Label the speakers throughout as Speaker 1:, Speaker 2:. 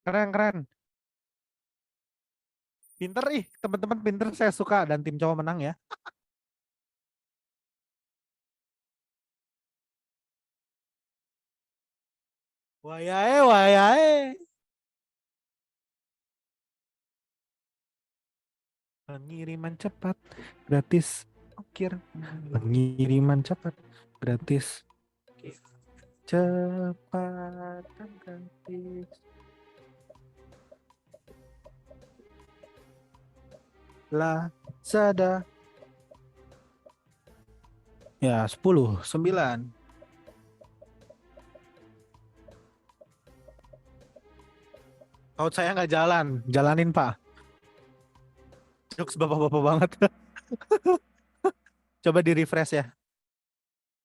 Speaker 1: Keren, keren. Pinter ih, teman-teman pinter, saya suka dan tim cowok menang ya. Wayahe, wayahe. Pengiriman cepat gratis ongkir. Pengiriman cepat gratis. Cepat dan gratis. Lazada. Ya, 10, 9. Kalau saya nggak jalan, jalanin Pak. Jokes bapak-bapak banget. Coba di refresh ya.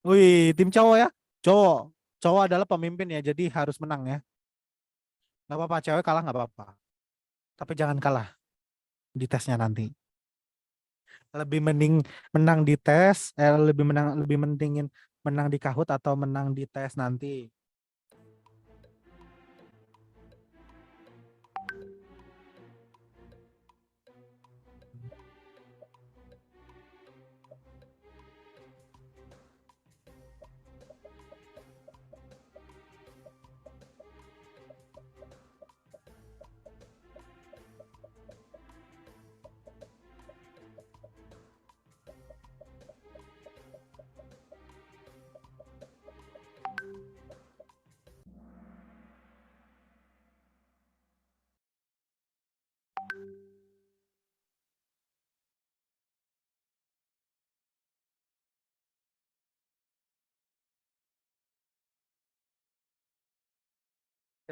Speaker 1: Wih, tim cowok ya. Cowok. Cowok adalah pemimpin ya, jadi harus menang ya. Nggak apa-apa, cewek kalah nggak apa-apa. Tapi jangan kalah di tesnya nanti. Lebih mending menang di tes, lebih mentingin menang di Kahoot atau menang di tes nanti.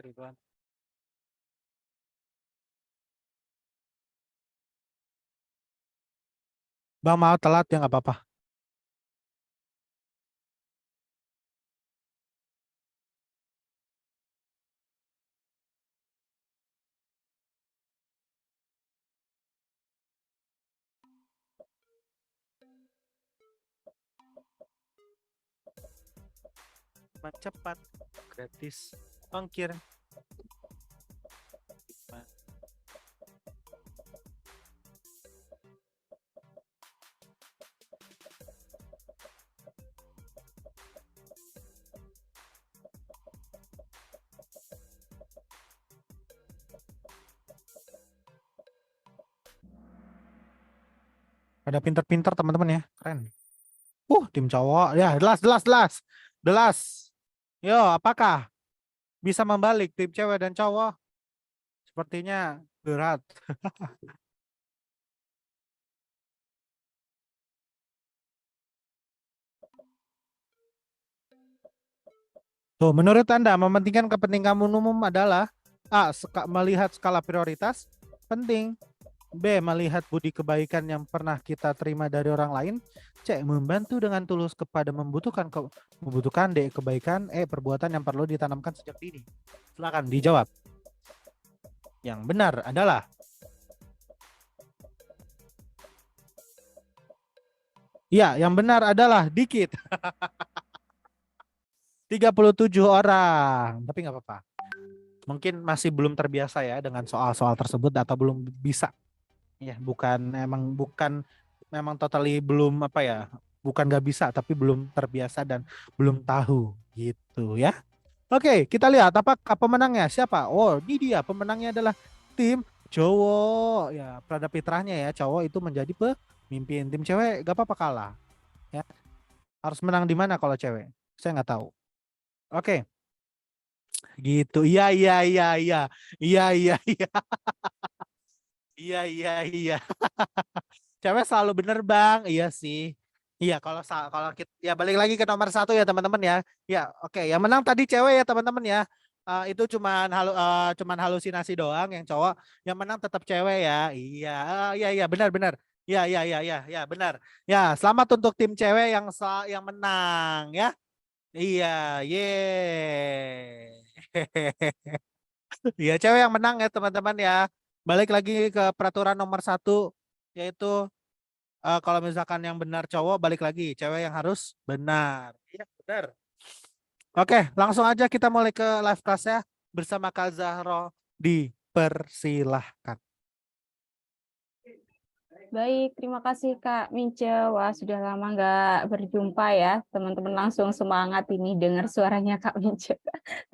Speaker 1: Ridwan. Bang mau telat ya nggak apa-apa. Cepat, gratis, ongkir. Ada pinter-pinter teman-teman ya, keren. Tim cowok ya, jelas, jelas, jelas, jelas. Yo, apakah bisa membalik tim cewek dan cowok? Sepertinya berat. Tuh, menurut Anda mementingkan kepentingan umum adalah A. Melihat skala prioritas penting. B. Melihat budi kebaikan yang pernah kita terima dari orang lain. C. Membantu dengan tulus kepada membutuhkan. D. Kebaikan. E. Perbuatan yang perlu ditanamkan sejak dini. Silakan dijawab. Yang benar adalah ya, yang benar adalah dikit. 37 orang. Tapi nggak apa-apa. Mungkin masih belum terbiasa ya dengan soal-soal tersebut atau belum bisa. Ya, bukan memang totally belum apa ya, bukan nggak bisa tapi belum terbiasa dan belum tahu gitu ya. Oke, kita lihat apakah pemenangnya siapa. Oh, ini dia pemenangnya adalah tim cowok ya. Pada fitrahnya ya cowok itu menjadi pemimpin. Tim cewek gak apa-apa kalah ya. Harus menang di mana kalau cewek? Saya nggak tahu. Oke, gitu. Iya, iya, iya, iya, iya, iya, iya, iya, iya, iya. Cewek selalu bener bang, iya sih. Iya kalau kita ya balik lagi ke nomor satu ya teman-teman ya. Ya oke, yang menang tadi cewek ya teman-teman ya. Itu cuman halusinasi doang yang cowok. Yang menang tetap cewek ya. Iya, iya iya benar-benar. Iya iya iya iya ya benar. Ya selamat untuk tim cewek yang menang ya. Iya, ye. Iya cewek yang menang ya teman-teman ya. Balik lagi ke peraturan nomor satu yaitu kalau misalkan yang benar cowok balik lagi cewek yang harus benar. Iya benar. Oke langsung aja kita mulai ke live class ya bersama Kak Zahro Dipersilahkan.
Speaker 2: Baik, terima kasih Kak Mince. Wah, sudah lama nggak berjumpa ya. Teman-teman langsung semangat ini dengar suaranya Kak Mince.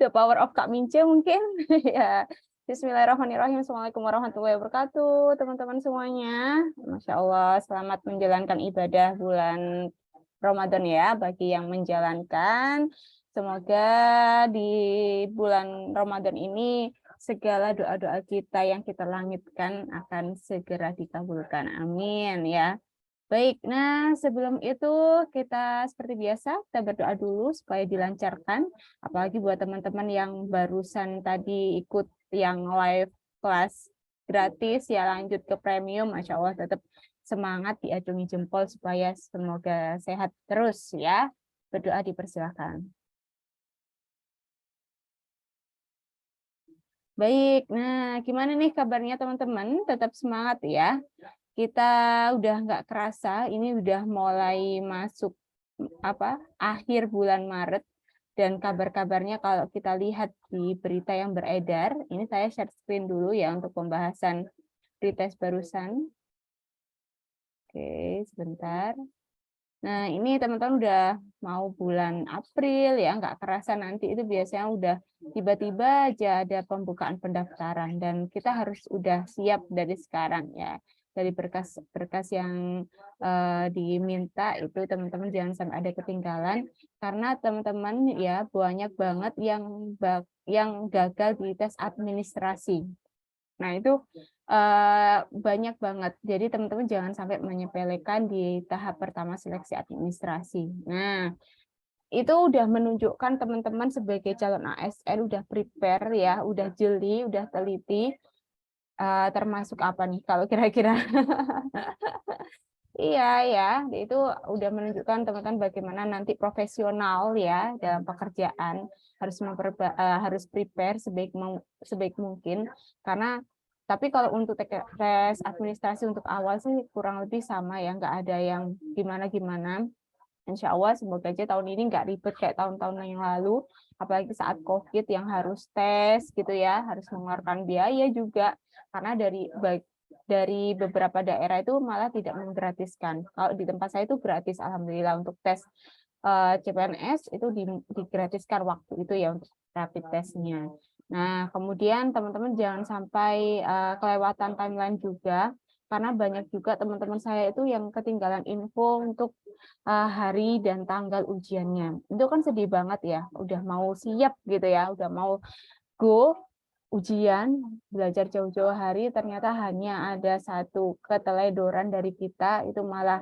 Speaker 2: The power of Kak Mince mungkin. Ya. Bismillahirrahmanirrahim. Assalamualaikum warahmatullahi wabarakatuh. Teman-teman semuanya. Masya Allah, selamat menjalankan ibadah bulan Ramadan ya bagi yang menjalankan. Semoga di bulan Ramadan ini segala doa-doa kita yang kita langitkan akan segera dikabulkan. Amin ya. Baik, nah sebelum itu kita seperti biasa kita berdoa dulu supaya dilancarkan. Apalagi buat teman-teman yang barusan tadi ikut yang live kelas gratis ya lanjut ke premium, Masya Allah tetap semangat diacungi jempol supaya semoga sehat terus ya. Berdoa dipersilahkan. Baik, nah gimana nih kabarnya teman-teman? Tetap semangat ya. Kita udah nggak kerasa, ini udah mulai masuk akhir bulan Maret dan kabar-kabarnya kalau kita lihat di berita yang beredar, ini saya share screen dulu ya untuk pembahasan berita barusan. Oke, sebentar. Nah, ini teman-teman udah mau bulan April ya, nggak kerasa nanti itu biasanya udah tiba-tiba aja ada pembukaan pendaftaran dan kita harus udah siap dari sekarang ya. Dari berkas-berkas yang diminta itu teman-teman jangan sampai ada ketinggalan karena teman-teman ya banyak banget yang gagal di tes administrasi. Nah, itu banyak banget. Jadi teman-teman jangan sampai menyepelekan di tahap pertama seleksi administrasi. Nah, itu udah menunjukkan teman-teman sebagai calon ASN udah prepare ya, udah jeli, udah teliti. Termasuk apa nih kalau kira-kira? Iya ya, itu udah menunjukkan teman-teman bagaimana nanti profesional ya dalam pekerjaan harus prepare sebaik mungkin karena tapi kalau untuk tes administrasi untuk awal sih kurang lebih sama ya, nggak ada yang gimana-gimana. Insya Allah semoga aja tahun ini nggak ribet kayak tahun-tahun yang lalu, apalagi saat COVID yang harus tes gitu ya, harus mengeluarkan biaya juga karena dari beberapa daerah itu malah tidak menggratiskan. Kalau di tempat saya itu gratis, alhamdulillah untuk tes CPNS itu digratiskan waktu itu ya untuk rapid testnya. Nah, kemudian teman-teman jangan sampai kelewatan timeline juga, karena banyak juga teman-teman saya itu yang ketinggalan info untuk hari dan tanggal ujiannya. Itu kan sedih banget ya, udah mau siap gitu ya, udah mau go ujian, belajar jauh-jauh hari, ternyata hanya ada satu keteledoran dari kita, itu malah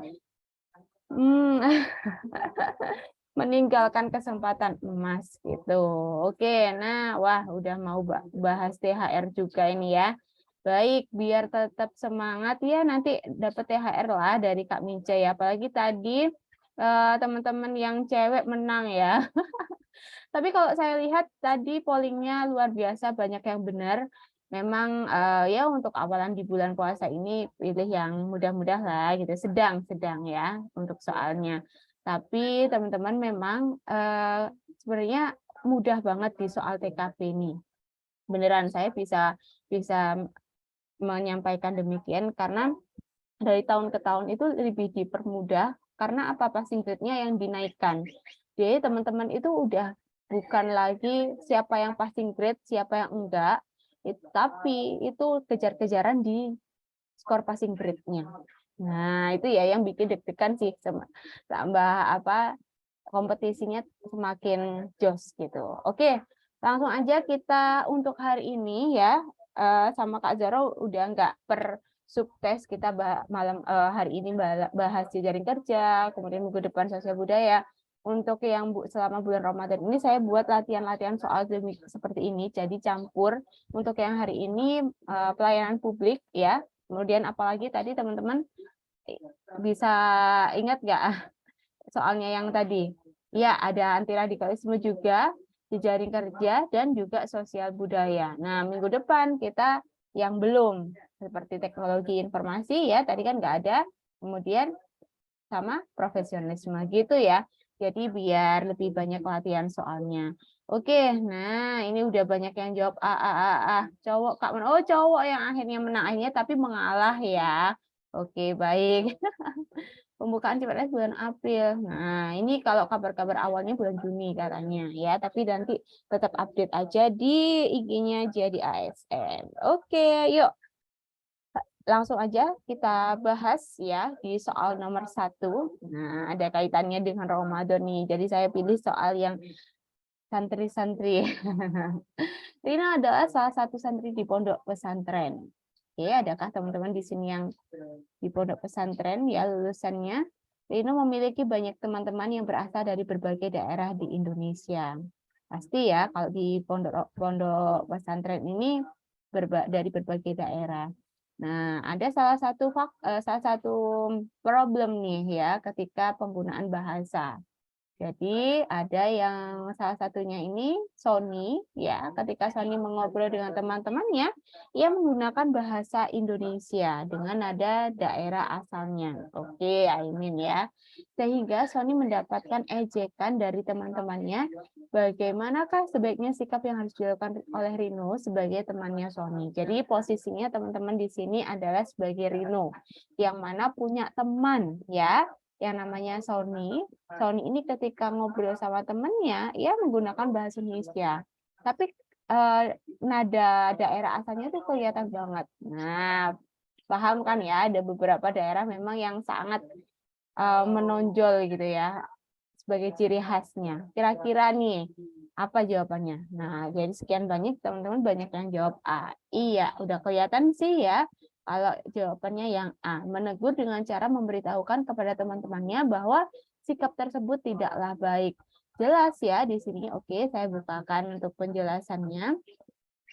Speaker 2: meninggalkan kesempatan emas gitu. Oke, nah wah udah mau bahas THR juga ini ya. Baik, biar tetap semangat ya nanti dapat THR lah dari Kak Mince ya. Apalagi tadi teman-teman yang cewek menang ya. Tapi kalau saya lihat tadi pollingnya luar biasa banyak yang benar. Memang ya untuk awalan di bulan puasa ini pilih yang mudah-mudah lah gitu, sedang-sedang ya untuk soalnya. Tapi teman-teman memang sebenarnya mudah banget di soal TKP ini. Beneran saya bisa menyampaikan demikian karena dari tahun ke tahun itu lebih dipermudah karena apa passing grade-nya yang dinaikkan. Jadi teman-teman itu udah bukan lagi siapa yang passing grade, siapa yang enggak, tapi itu kejar-kejaran di skor passing grade-nya. Nah, itu ya yang bikin deg-degan sih, tambah kompetisinya semakin jos gitu. Oke, langsung aja kita untuk hari ini ya, sama Kak Zaro udah nggak per subtes kita malam hari ini bahas jejaring kerja, kemudian minggu depan sosial budaya. Untuk yang selama bulan Ramadan ini saya buat latihan-latihan soal seperti ini, jadi campur. Untuk yang hari ini pelayanan publik ya, kemudian apalagi tadi teman-teman bisa ingat nggak soalnya yang tadi? Ya, ada anti radikalisme juga, jejaring kerja, dan juga sosial budaya. Nah, minggu depan kita yang belum, seperti teknologi informasi ya, tadi kan nggak ada, kemudian sama profesionalisme gitu ya. Jadi biar lebih banyak latihan soalnya. Oke, nah ini udah banyak yang jawab cowok Kak. Oh, cowok yang akhirnya menang akhirnya tapi mengalah ya. Oke, baik. Pembukaan CPNS bulan April. Nah, ini kalau kabar-kabar awalnya bulan Juni katanya ya, tapi nanti tetap update aja di IG-nya jadi ASN. Oke, yuk langsung aja kita bahas ya di soal nomor 1. Nah, ada kaitannya dengan Ramadan nih. Jadi saya pilih soal yang santri-santri. Rina adalah salah satu santri di pondok pesantren. Oke, adakah teman-teman di sini yang di pondok pesantren ya lulusannya? Rina memiliki banyak teman-teman yang berasal dari berbagai daerah di Indonesia. Pasti ya kalau di pondok pesantren ini dari berbagai daerah. Nah, ada salah satu problem nih ya ketika penggunaan bahasa. Jadi ada yang salah satunya ini Sony ya, ketika Sony mengobrol dengan teman-temannya, ia menggunakan bahasa Indonesia dengan nada daerah asalnya. Oke, Aimin ya. Sehingga Sony mendapatkan ejekan dari teman-temannya. Bagaimanakah sebaiknya sikap yang harus dilakukan oleh Rino sebagai temannya Sony? Jadi posisinya teman-teman di sini adalah sebagai Rino yang mana punya teman ya yang namanya Sony. Sony ini ketika ngobrol sama temennya, ia menggunakan bahasa Indonesia. Tapi nada daerah asalnya itu kelihatan banget. Nah, paham kan ya, ada beberapa daerah memang yang sangat menonjol gitu ya, sebagai ciri khasnya. Kira-kira nih, apa jawabannya? Nah, jadi sekian banyak teman-teman banyak yang jawab A. Iya, udah kelihatan sih ya. Kalau jawabannya yang A, menegur dengan cara memberitahukan kepada teman-temannya bahwa sikap tersebut tidaklah baik. Jelas ya di sini. Oke, saya bukakan untuk penjelasannya.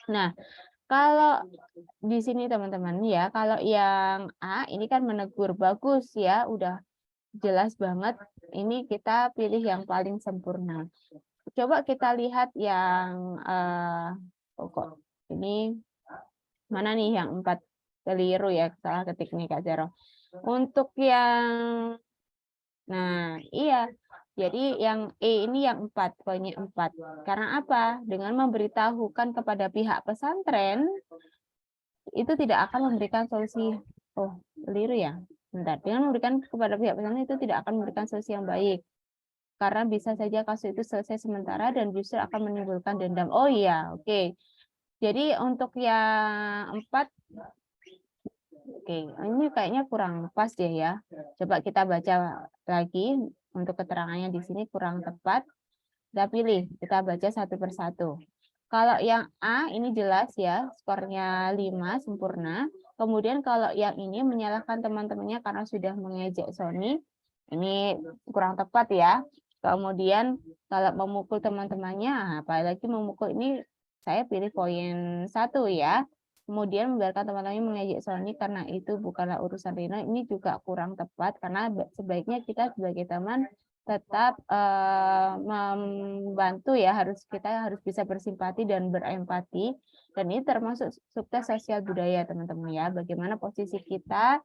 Speaker 2: Nah, kalau di sini teman-teman ya, kalau yang A ini kan menegur bagus ya, udah jelas banget. Ini kita pilih yang paling sempurna. Coba kita lihat yang pokok ini mana nih yang 4 keliru ya, salah ketik nih Kak Zero. Untuk yang nah iya, jadi yang E ini yang 4, poinnya 4. Karena apa? Dengan memberitahukan kepada pihak pesantren itu tidak akan memberikan solusi. Oh, keliru ya. Bentar. Dengan memberikan kepada pihak pesantren itu tidak akan memberikan solusi yang baik. Karena bisa saja kasus itu selesai sementara dan justru akan menimbulkan dendam. Oh iya, oke. Jadi untuk yang 4, oke, ini kayaknya kurang pas deh ya. Coba kita baca lagi untuk keterangannya di sini kurang tepat. Kita pilih, kita baca satu persatu. Kalau yang A ini jelas ya, skornya 5 sempurna. Kemudian kalau yang ini menyalahkan teman-temannya karena sudah mengejek Sony, ini kurang tepat ya. Kemudian kalau memukul teman-temannya, apalagi memukul ini saya pilih poin 1 ya. Kemudian membiarkan teman-temannya mengejek Sony karena itu bukanlah urusan Rino, ini juga kurang tepat karena sebaiknya kita sebagai teman tetap membantu ya, kita harus bisa bersimpati dan berempati, dan ini termasuk sukses sosial budaya teman-teman ya, bagaimana posisi kita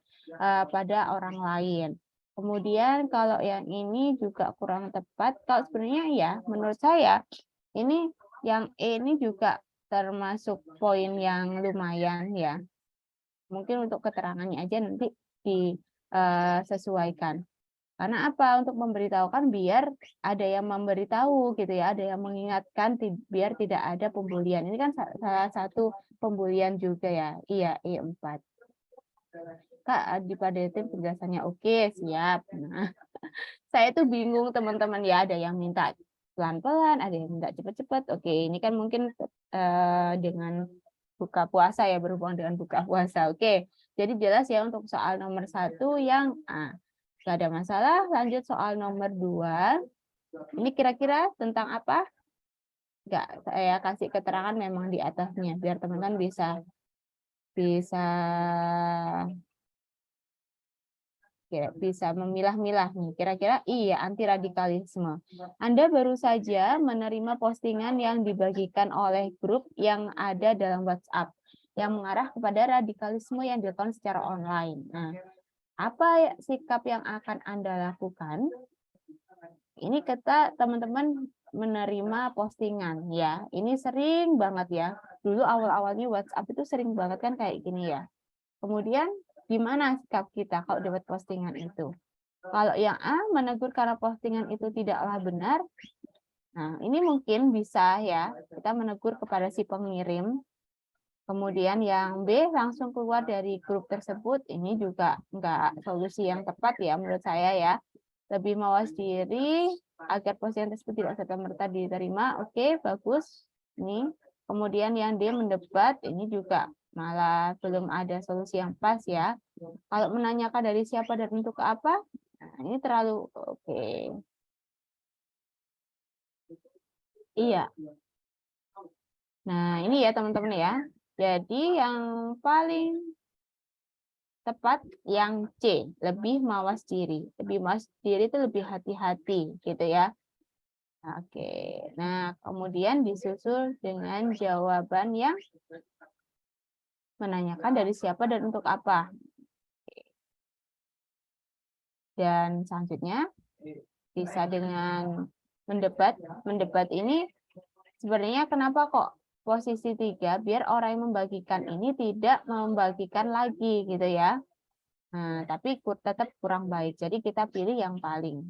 Speaker 2: pada orang lain. Kemudian kalau yang ini juga kurang tepat, kalau sebenarnya ya menurut saya ini yang E ini juga termasuk poin yang lumayan ya, mungkin untuk keterangannya aja nanti disesuaikan. Karena apa? Untuk memberitahukan biar ada yang memberitahu gitu ya, ada yang mengingatkan biar tidak ada pembulian. Ini kan salah satu pembulian juga ya. Iya, E4. Kak, di tim penjelasannya oke, siap. Nah, saya tuh bingung teman-teman ya, ada yang minta pelan-pelan, ada yang minta cepat-cepat. Oke, ini kan mungkin dengan buka puasa ya, berhubungan dengan buka puasa. Oke, jadi jelas ya untuk soal nomor 1 yang A. Gak ada masalah, lanjut soal nomor 2. Ini kira-kira tentang apa? Enggak, saya kasih keterangan memang di atasnya, biar teman-teman bisa memilah-milah nih. Kira-kira iya, anti radikalisme. Anda baru saja menerima postingan yang dibagikan oleh grup yang ada dalam WhatsApp yang mengarah kepada radikalisme yang dilakukan secara online. Nah, apa sikap yang akan Anda lakukan? Ini kita teman-teman menerima postingan ya. Ini sering banget ya. Dulu awal-awalnya WhatsApp itu sering banget kan kayak gini ya. Kemudian gimana sikap kita kalau dapat postingan itu? Kalau yang A menegur karena postingan itu tidaklah benar. Nah, ini mungkin bisa ya kita menegur kepada si pengirim. Kemudian yang B langsung keluar dari grup tersebut. Ini juga enggak solusi yang tepat ya menurut saya ya. Lebih mawas diri agar postingan tersebut tidak serta-merta diterima. Oke, bagus. Ini. Kemudian yang D mendebat, ini juga malah belum ada solusi yang pas ya. Kalau menanyakan dari siapa dan untuk apa, nah ini terlalu oke. Iya. Nah, ini ya teman-teman ya. Jadi yang paling tepat yang C, lebih mawas diri. Lebih mawas diri itu lebih hati-hati gitu ya. Oke. Nah, kemudian disusul dengan jawaban yang menanyakan dari siapa dan untuk apa. Dan selanjutnya bisa dengan mendebat. Mendebat ini sebenarnya kenapa kok posisi 3 biar orang yang membagikan ini tidak membagikan lagi gitu ya. Nah, tapi tetap kurang baik. Jadi kita pilih yang paling.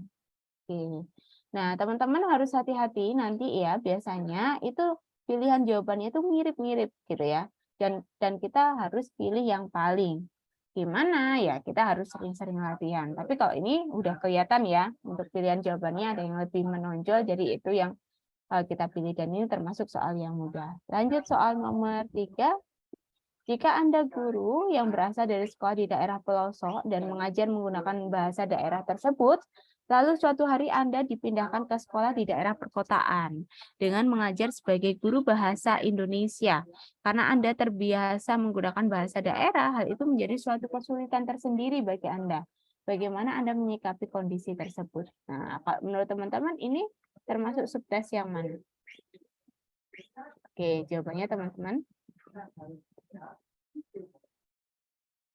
Speaker 2: Oke. Nah, teman-teman harus hati-hati nanti ya, biasanya itu pilihan jawabannya itu mirip-mirip gitu ya. Dan kita harus pilih yang paling. Gimana ya? Kita harus sering-sering latihan. Tapi kalau ini udah kelihatan ya, untuk pilihan jawabannya ada yang lebih menonjol, jadi itu yang kita pilih dan ini termasuk soal yang mudah. Lanjut soal nomor 3. Jika Anda guru yang berasal dari sekolah di daerah pelosok dan mengajar menggunakan bahasa daerah tersebut, lalu suatu hari Anda dipindahkan ke sekolah di daerah perkotaan dengan mengajar sebagai guru bahasa Indonesia. Karena Anda terbiasa menggunakan bahasa daerah, hal itu menjadi suatu kesulitan tersendiri bagi Anda. Bagaimana Anda menyikapi kondisi tersebut? Nah, menurut teman-teman ini termasuk subtes yang mana? Oke, jawabannya teman-teman.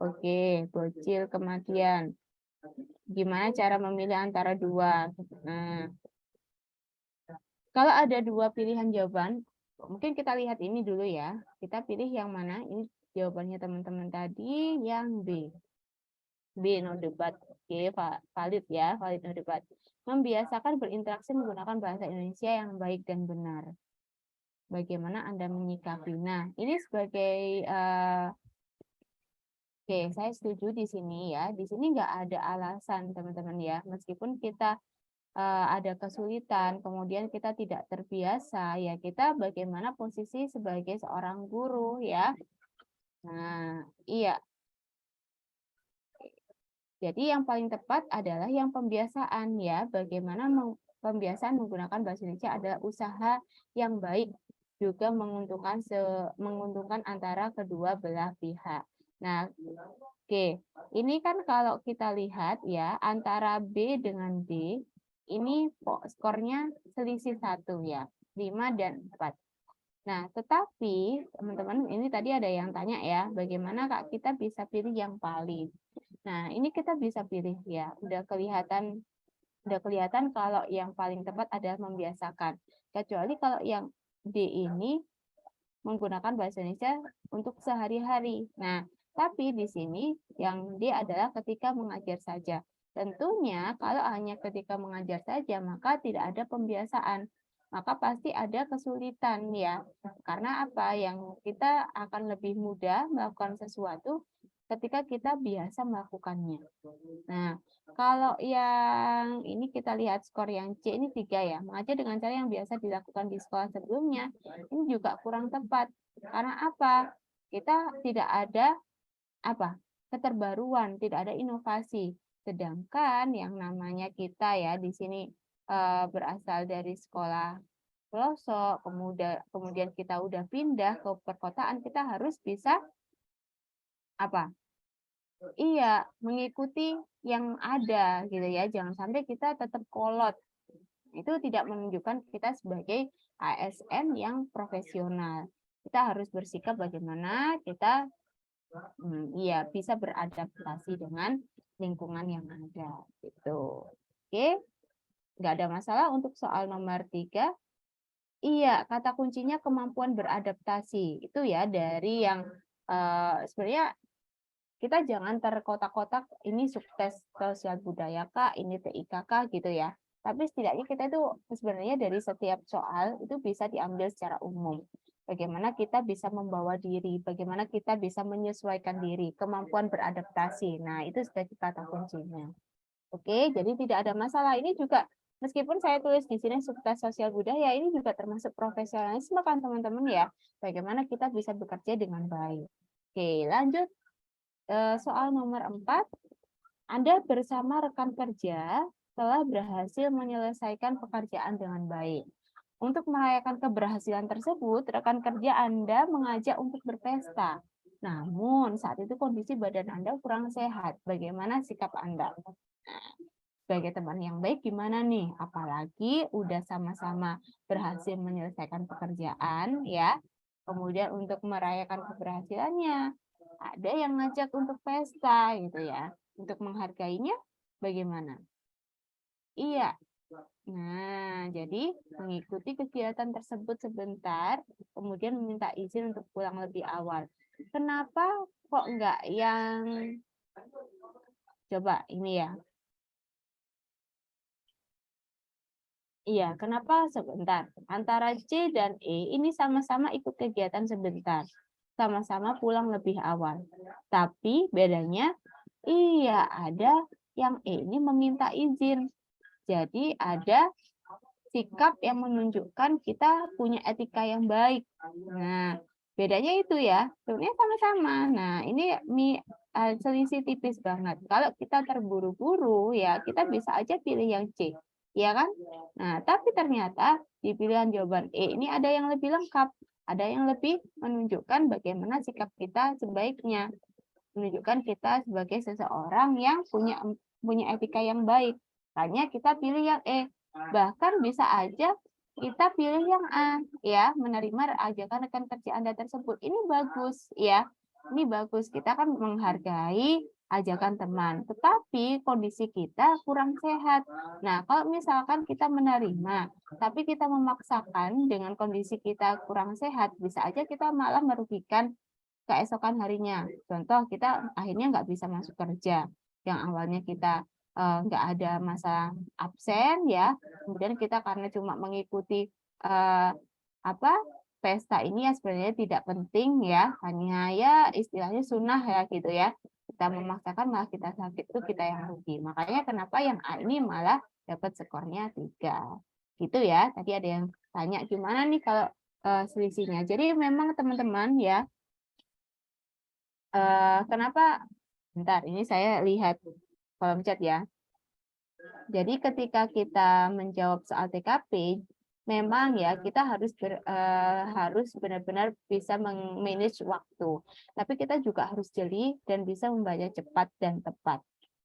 Speaker 2: Oke, bocil kematian. Gimana cara memilih antara dua? Nah, kalau ada dua pilihan jawaban, mungkin kita lihat ini dulu ya. Kita pilih yang mana? Ini jawabannya teman-teman tadi, yang B. B, no debat. Oke, valid ya, valid no debat. Membiasakan berinteraksi menggunakan bahasa Indonesia yang baik dan benar. Bagaimana Anda menyikapi? Nah, ini sebagai oke, saya setuju di sini ya. Di sini nggak ada alasan teman-teman ya. Meskipun kita ada kesulitan, kemudian kita tidak terbiasa, ya kita bagaimana posisi sebagai seorang guru ya. Nah, iya. Jadi yang paling tepat adalah yang pembiasaan ya. Bagaimana pembiasaan menggunakan bahasa Indonesia adalah usaha yang baik, juga menguntungkan antara kedua belah pihak. Nah, oke, ini kan kalau kita lihat ya antara B dengan D, ini skornya selisih 1 ya, 5 dan 4. Nah, tetapi teman-teman ini tadi ada yang tanya ya, bagaimana Kak kita bisa pilih yang paling. Nah, ini kita bisa pilih ya, udah kelihatan kalau yang paling tepat adalah membiasakan. Kecuali kalau yang D ini menggunakan bahasa Indonesia untuk sehari-hari. Nah, tapi di sini yang D adalah ketika mengajar saja. Tentunya kalau hanya ketika mengajar saja, maka tidak ada pembiasaan. Maka pasti ada kesulitan ya. Karena apa? Yang kita akan lebih mudah melakukan sesuatu ketika kita biasa melakukannya. Nah, kalau yang ini kita lihat skor yang C ini 3 ya. Mengajar dengan cara yang biasa dilakukan di sekolah sebelumnya, ini juga kurang tepat. Karena apa? Kita tidak ada keterbaruan, tidak ada inovasi. Sedangkan yang namanya kita ya di sini berasal dari sekolah pelosok, kemudian kita udah pindah ke perkotaan, kita harus bisa Iya, mengikuti yang ada gitu ya. Jangan sampai kita tetap kolot. Itu tidak menunjukkan kita sebagai ASN yang profesional. Kita harus bersikap bagaimana kita bisa beradaptasi dengan lingkungan yang ada gitu. Oke. nggak ada masalah untuk soal nomor 3. Iya, kata kuncinya kemampuan beradaptasi. Itu ya dari yang sebenarnya kita jangan terkotak-kotak ini sukses sosial budaya Kak, ini TIK Kak gitu ya. Tapi setidaknya kita itu sebenarnya dari setiap soal itu bisa diambil secara umum. Bagaimana kita bisa membawa diri, bagaimana kita bisa menyesuaikan diri, kemampuan beradaptasi. Nah, itu sudah kata kuncinya. Oke, jadi tidak ada masalah. Ini juga meskipun saya tulis di sini sukses sosial budaya, ini juga termasuk profesionalisme kan teman-teman ya. Bagaimana kita bisa bekerja dengan baik. Oke, lanjut. Soal nomor 4. Anda bersama rekan kerja telah berhasil menyelesaikan pekerjaan dengan baik. Untuk merayakan keberhasilan tersebut, rekan kerja Anda mengajak untuk berpesta. Namun, saat itu kondisi badan Anda kurang sehat. Bagaimana sikap Anda? Nah, sebagai teman yang baik gimana nih? Apalagi udah sama-sama berhasil menyelesaikan pekerjaan ya. Kemudian untuk merayakan keberhasilannya, ada yang ngajak untuk pesta gitu ya. Untuk menghargainya bagaimana? Iya. Nah, jadi mengikuti kegiatan tersebut sebentar, kemudian meminta izin untuk pulang lebih awal. Kenapa kok enggak yang coba ini ya? Iya, kenapa sebentar? Antara C dan E ini sama-sama ikut kegiatan sebentar. Sama-sama pulang lebih awal. Tapi bedanya, iya ada yang E ini meminta izin. Jadi ada sikap yang menunjukkan kita punya etika yang baik. Nah, bedanya itu ya, sebenarnya sama-sama. Nah, ini selisih tipis banget. Kalau kita terburu-buru ya, kita bisa aja pilih yang C. Ya kan? Nah, tapi ternyata di pilihan jawaban E ini ada yang lebih lengkap, ada yang lebih menunjukkan bagaimana sikap kita sebaiknya, menunjukkan kita sebagai seseorang yang punya etika yang baik. Makanya kita pilih yang E. Bahkan bisa aja kita pilih yang A, ya, menerima ajakan rekan kerja Anda tersebut. Ini bagus, ya. Ini bagus. Kita kan menghargai ajakan teman, tetapi kondisi kita kurang sehat. Nah, kalau misalkan kita menerima, tapi kita memaksakan dengan kondisi kita kurang sehat, bisa aja kita malah merugikan keesokan harinya. Contoh, kita akhirnya nggak bisa masuk kerja. Yang awalnya kita nggak ada masa absen, ya. Kemudian kita karena cuma mengikuti apa pesta ini ya sebenarnya tidak penting ya, hanya ya istilahnya sunnah ya gitu ya. Kita memaksakan malah kita sakit itu kita yang rugi. Makanya kenapa yang A ini malah dapat skornya 3. Gitu ya. Tadi ada yang tanya gimana nih kalau selisihnya. Jadi memang teman-teman ya, kenapa? Bentar, ini saya lihat kolom chat ya. Jadi ketika kita menjawab soal TKP, memang ya kita harus benar-benar bisa manage waktu. Tapi kita juga harus jeli dan bisa membaca cepat dan tepat.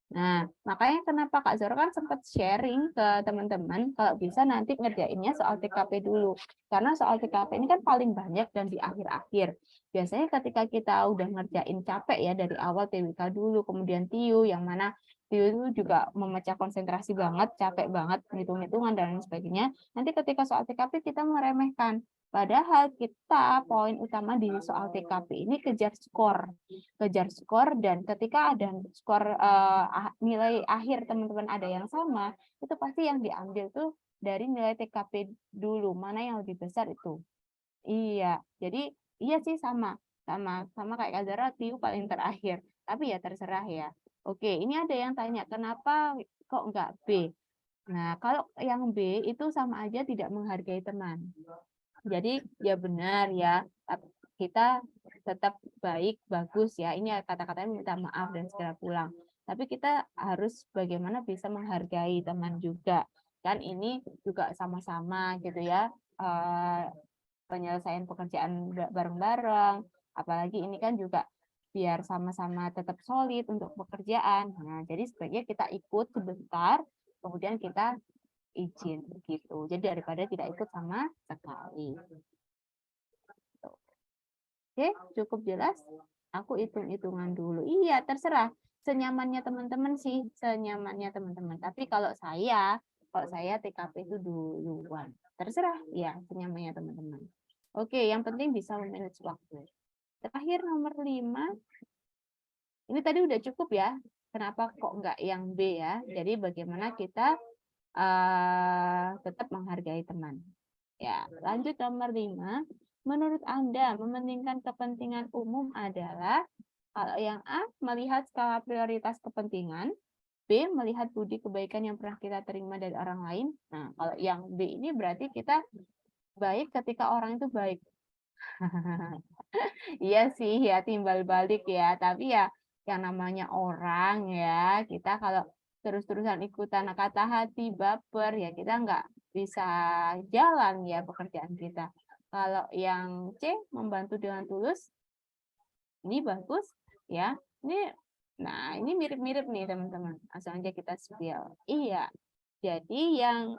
Speaker 2: Nah, makanya kenapa Kak Zoro kan sempat sharing ke teman-teman kalau bisa nanti ngerjainnya soal TKP dulu. Karena soal TKP ini kan paling banyak dan di akhir-akhir. Biasanya ketika kita udah ngerjain capek ya dari awal TWK dulu, kemudian TIU, yang mana TIU itu juga memecah konsentrasi banget, capek banget, hitung-hitungan dan lain sebagainya. Nanti ketika soal TKP kita meremehkan. Padahal kita poin utama di soal TKP ini kejar skor dan ketika ada skor nilai akhir teman-teman ada yang sama, itu pasti yang diambil tuh dari nilai TKP dulu, mana yang lebih besar itu. Iya, jadi iya sih sama kayak Kak Zara, TIU paling terakhir, tapi ya terserah ya. Oke, ini ada yang tanya kenapa kok enggak B. Nah, kalau yang B itu sama aja tidak menghargai teman. Jadi ya benar ya, kita tetap baik, bagus ya. Ini kata-katanya minta maaf dan segera pulang. Tapi kita harus bagaimana bisa menghargai teman juga. Kan ini juga sama-sama gitu ya. Penyelesaian pekerjaan bareng-bareng. Apalagi ini kan juga biar sama-sama tetap solid untuk pekerjaan. Nah, jadi sebaiknya kita ikut sebentar, kemudian kita izin gitu. Jadi daripada tidak ikut sama sekali. Oke, cukup jelas. Aku hitung-hitungan dulu. Iya, terserah. Senyamannya teman-teman sih, senyamannya teman-teman. Tapi kalau saya Kalau saya TKP itu duluan. Terserah ya senyamannya teman-teman. Oke, yang penting bisa memanage waktu. Terakhir nomor 5. Ini tadi udah cukup ya. Kenapa kok nggak yang B ya? Jadi bagaimana kita tetap menghargai teman. Ya, lanjut nomor 5. Menurut Anda, mementingkan kepentingan umum adalah kalau yang A, melihat skala prioritas kepentingan, B, melihat budi kebaikan yang pernah kita terima dari orang lain. Nah, kalau yang B ini berarti kita baik ketika orang itu baik. Iya sih, ya timbal balik ya. Tapi ya yang namanya orang ya, kita kalau terus-terusan ikutan kata hati, baper, ya kita nggak bisa jalan ya pekerjaan kita. Kalau yang C, membantu dengan tulus, ini bagus ya. Ini mirip-mirip nih teman-teman. Langsung aja kita spill. Iya. Jadi yang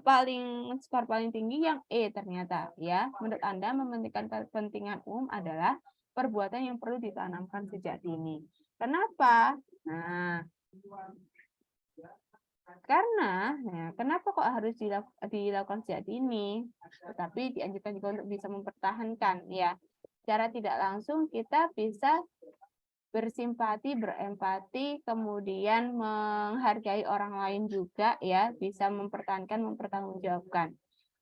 Speaker 2: paling skor paling tinggi yang E ternyata ya. Menurut Anda mementingkan kepentingan umum adalah perbuatan yang perlu ditanamkan sejak dini. Kenapa? Nah, karena kenapa kok harus dilakukan sejak dini? Tetapi dianjurkan juga untuk bisa mempertahankan ya. Secara tidak langsung kita bisa bersimpati, berempati, kemudian menghargai orang lain juga ya, bisa mempertahankan, mempertanggungjawabkan.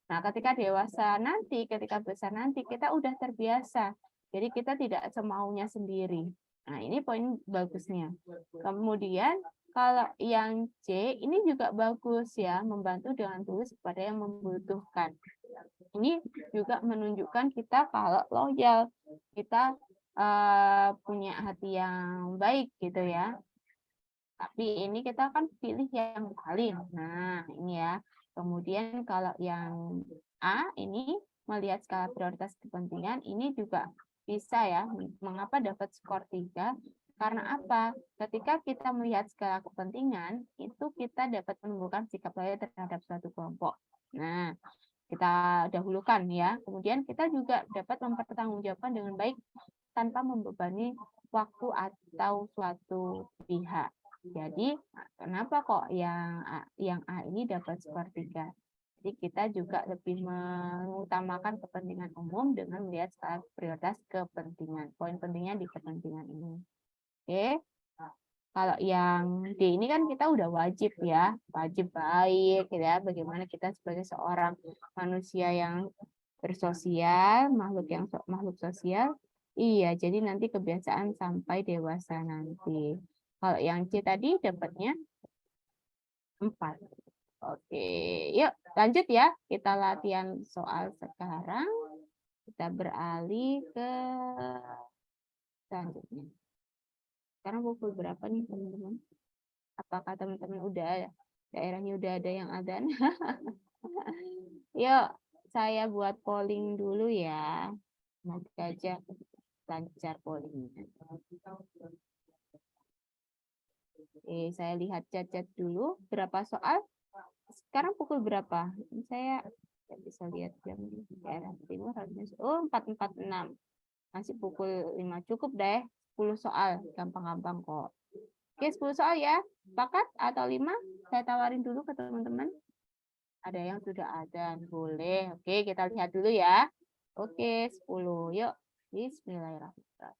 Speaker 2: Nah, ketika dewasa nanti, ketika besar nanti, kita udah terbiasa. Jadi kita tidak semaunya sendiri. Nah, ini poin bagusnya. Kemudian kalau yang C, ini juga bagus ya, membantu dengan tulus kepada yang membutuhkan. Ini juga menunjukkan kita kalau loyal, kita punya hati yang baik gitu ya. Tapi ini kita kan pilih yang paling. Nah, ini ya. Kemudian kalau yang A ini melihat skala prioritas kepentingan, ini juga bisa ya. Mengapa dapat skor 3? Karena apa? Ketika kita melihat skala kepentingan, itu kita dapat menumbuhkan sikap loyal terhadap suatu kelompok. Nah, kita dahulukan ya. Kemudian kita juga dapat mempertanggungjawabkan dengan baik tanpa membebani waktu atau suatu pihak. Jadi, kenapa kok yang A ini dapat skor 3? Jadi kita juga lebih mengutamakan kepentingan umum dengan melihat skala prioritas kepentingan. Poin pentingnya di kepentingan ini. Oke. Kalau yang D ini kan kita udah wajib ya, wajib baik ya. Bagaimana kita sebagai seorang manusia yang bersosial, makhluk sosial. Iya, jadi nanti kebiasaan sampai dewasa nanti. Kalau yang C tadi dapatnya 4. Oke, yuk lanjut ya. Kita latihan soal sekarang. Kita beralih ke selanjutnya. Sekarang pukul berapa nih teman-teman? Apakah teman-teman udah daerahnya udah ada yang adzan? Yuk, saya buat polling dulu ya. Semoga aja lancar pollingnya. Oke, saya lihat chat-chat dulu. Berapa soal? Sekarang pukul berapa? Saya tidak bisa lihat jam di daerah timur harusnya. Oh, 4.46. Masih pukul 5. Cukup deh. 10 soal. Gampang-gampang kok. Oke, 10 soal ya. Sepakat atau 5? Saya tawarin dulu ke teman-teman. Ada yang sudah ada. Boleh. Oke, kita lihat dulu ya. Oke, 10. Yuk. Bismillahirrahmanirrahim.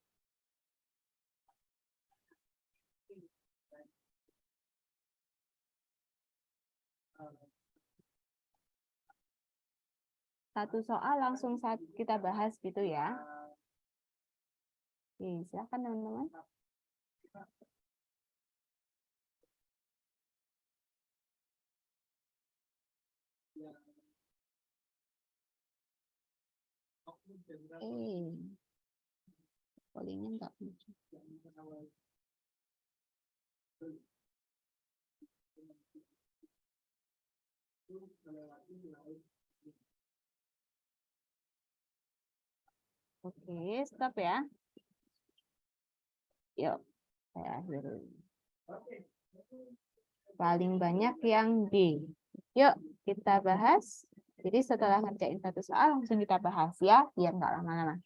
Speaker 2: Satu soal langsung kita bahas gitu ya. Oke, silakan teman-teman. Pollingnya enggak muncul. Oke, stop ya. Yuk, saya akhiri. Paling banyak yang D. Yuk, kita bahas. Jadi setelah ngerjain satu soal, langsung kita bahas ya, biar nggak lama-lama.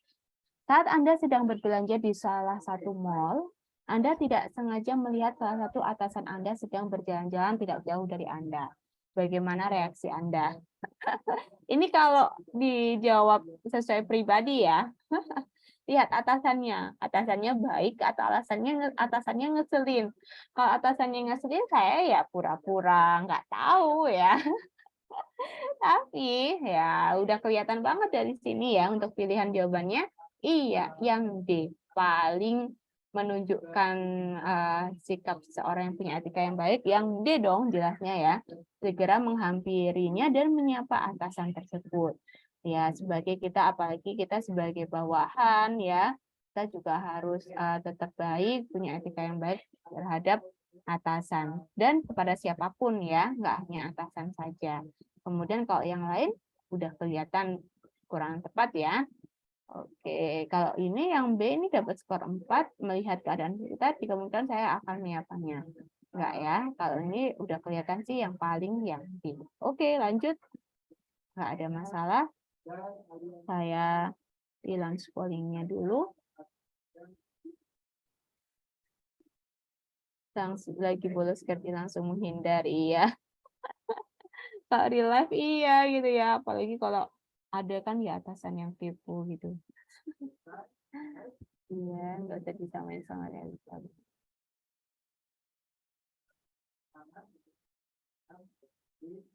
Speaker 2: Saat Anda sedang berbelanja di salah satu mall, Anda tidak sengaja melihat salah satu atasan Anda sedang berjalan-jalan tidak jauh dari Anda. Bagaimana reaksi Anda? Ini kalau dijawab sesuai pribadi ya. Lihat atasannya baik atau atasannya ngeselin. Kalau atasannya ngeselin, saya ya pura-pura nggak tahu ya. Tapi ya udah kelihatan banget dari sini ya untuk pilihan jawabannya. Iya, yang D paling menunjukkan sikap seorang yang punya etika yang baik. Yang D dong jelasnya ya. Segera menghampirinya dan menyapa atasan tersebut. Ya, sebagai kita, apalagi kita sebagai bawahan ya, kita juga harus tetap baik, punya etika yang baik terhadap atasan dan kepada siapapun ya, nggak hanya atasan saja. Kemudian kalau yang lain udah kelihatan kurang tepat ya. Oke, kalau ini yang B ini dapat skor 4, melihat keadaan kita, kemungkinan saya akan menyapanya. Enggak ya, kalau ini udah kelihatan sih yang paling yang D. Oke, lanjut. Enggak ada masalah. Saya hilang spoilingnya dulu. Lagi bolos kerja langsung menghindari ya. Kalau real life iya gitu ya, apalagi kalau ada kan ya atasan yang tipu gitu. Iya, nggak usah disamain sama realita.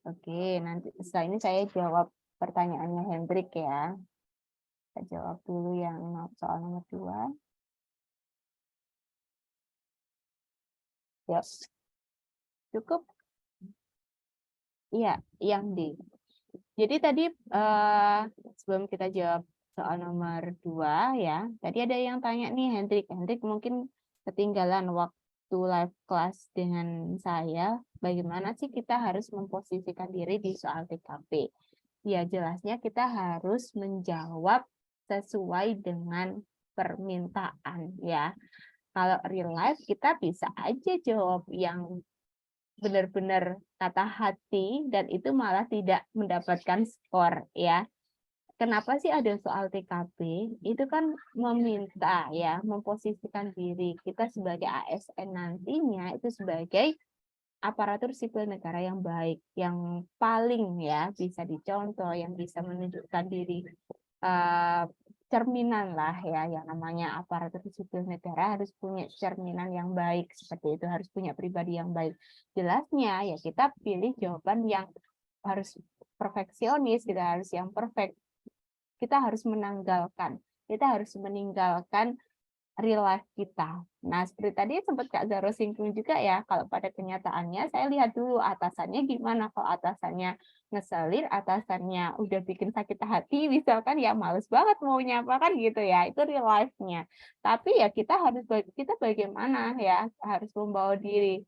Speaker 2: Oke, nanti setelah ini saya jawab pertanyaannya Hendrik ya. Saya jawab dulu yang soal nomor 2. Yuk. Cukup? Iya, yang D. Jadi tadi sebelum kita jawab soal nomor 2 ya, tadi ada yang tanya nih Hendrik. Hendrik mungkin ketinggalan waktu live class dengan saya. Bagaimana sih kita harus memposisikan diri di soal TKP? Ya jelasnya kita harus menjawab sesuai dengan permintaan ya. Kalau real life kita bisa aja jawab yang benar-benar kata hati dan itu malah tidak mendapatkan skor ya. Kenapa sih ada soal TKP? Itu kan meminta ya, memposisikan diri kita sebagai ASN nantinya itu sebagai aparatur sipil negara yang baik, yang paling ya bisa dicontoh, yang bisa menunjukkan diri cerminan lah ya, yang namanya aparatur sipil negara harus punya cerminan yang baik seperti itu, harus punya pribadi yang baik. Jelasnya ya kita pilih jawaban yang harus perfeksionis, kita harus yang perfect. Kita harus meninggalkan real life kita. Nah, seperti tadi sempat Kak Zaro singgung juga ya, kalau pada kenyataannya saya lihat dulu atasannya gimana. Kalau atasannya ngeselin, atasannya udah bikin sakit hati, misalkan ya males banget mau nyapa kan gitu ya, itu real life-nya. Tapi ya kita bagaimana ya, harus membawa diri.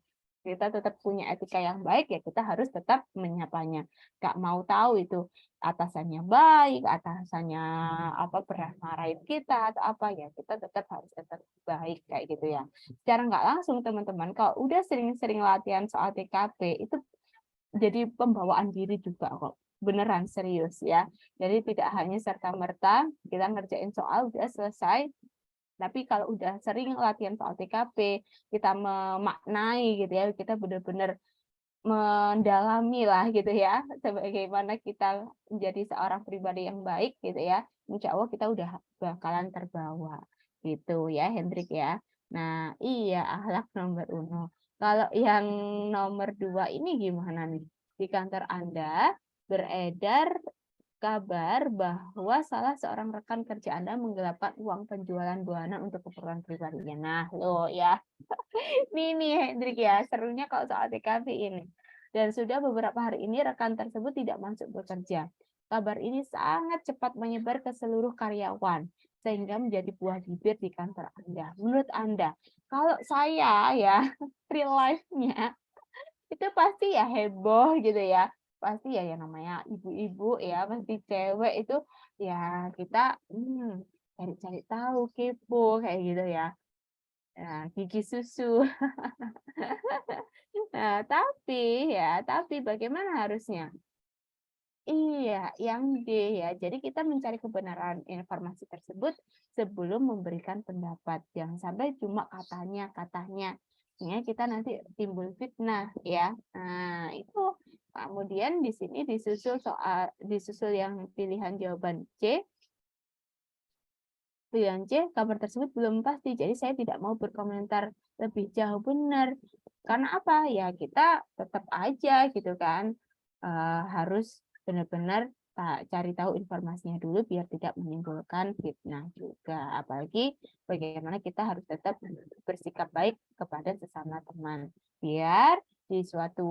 Speaker 2: Kita tetap punya etika yang baik ya kita harus tetap menyapanya. Gak mau tahu itu atasannya baik, atasannya pernah marahin kita atau apa ya kita harus tetap baik kayak gitu ya. Secara nggak langsung teman-teman kalau udah sering-sering latihan soal TKP itu jadi pembawaan diri juga kok. Beneran serius ya. Jadi tidak hanya serta-merta kita ngerjain soal udah selesai. Tapi kalau udah sering latihan soal TKP, kita memaknai gitu ya, kita benar-benar mendalami lah gitu ya, sebagaimana kita menjadi seorang pribadi yang baik gitu ya, insya Allah kita udah bakalan terbawa gitu ya Hendrik ya. Nah iya akhlak nomor 1. Kalau yang nomor 2 ini gimana nih? Di kantor Anda beredar kabar bahwa salah seorang rekan kerja Anda menggelapkan uang penjualan bulanan untuk keperluan pribadinya. Nah, lo ya. Nih Hendrik ya, serunya kalau soal TKP ini. Dan sudah beberapa hari ini rekan tersebut tidak masuk bekerja. Kabar ini sangat cepat menyebar ke seluruh karyawan sehingga menjadi buah bibir di kantor Anda. Menurut Anda, kalau saya ya real life-nya itu pasti ya heboh gitu ya. Pasti ya yang namanya ibu-ibu ya, pasti cewek itu ya kita cari-cari tahu, kepo kayak gitu ya. Nah, gigi susu. Nah, tapi bagaimana harusnya? Iya, yang D ya. Jadi kita mencari kebenaran informasi tersebut sebelum memberikan pendapat. Jangan sampai cuma katanya. Ya, kita nanti timbul fitnah ya. Nah, itu Kemudian di sini disusul yang pilihan jawaban C. Pilihan C, kabar tersebut belum pasti. Jadi saya tidak mau berkomentar lebih jauh benar. Karena apa? Ya kita tetap aja gitu kan. Harus benar-benar cari tahu informasinya dulu biar tidak menimbulkan fitnah juga. Apalagi bagaimana kita harus tetap bersikap baik kepada sesama teman. Biar di suatu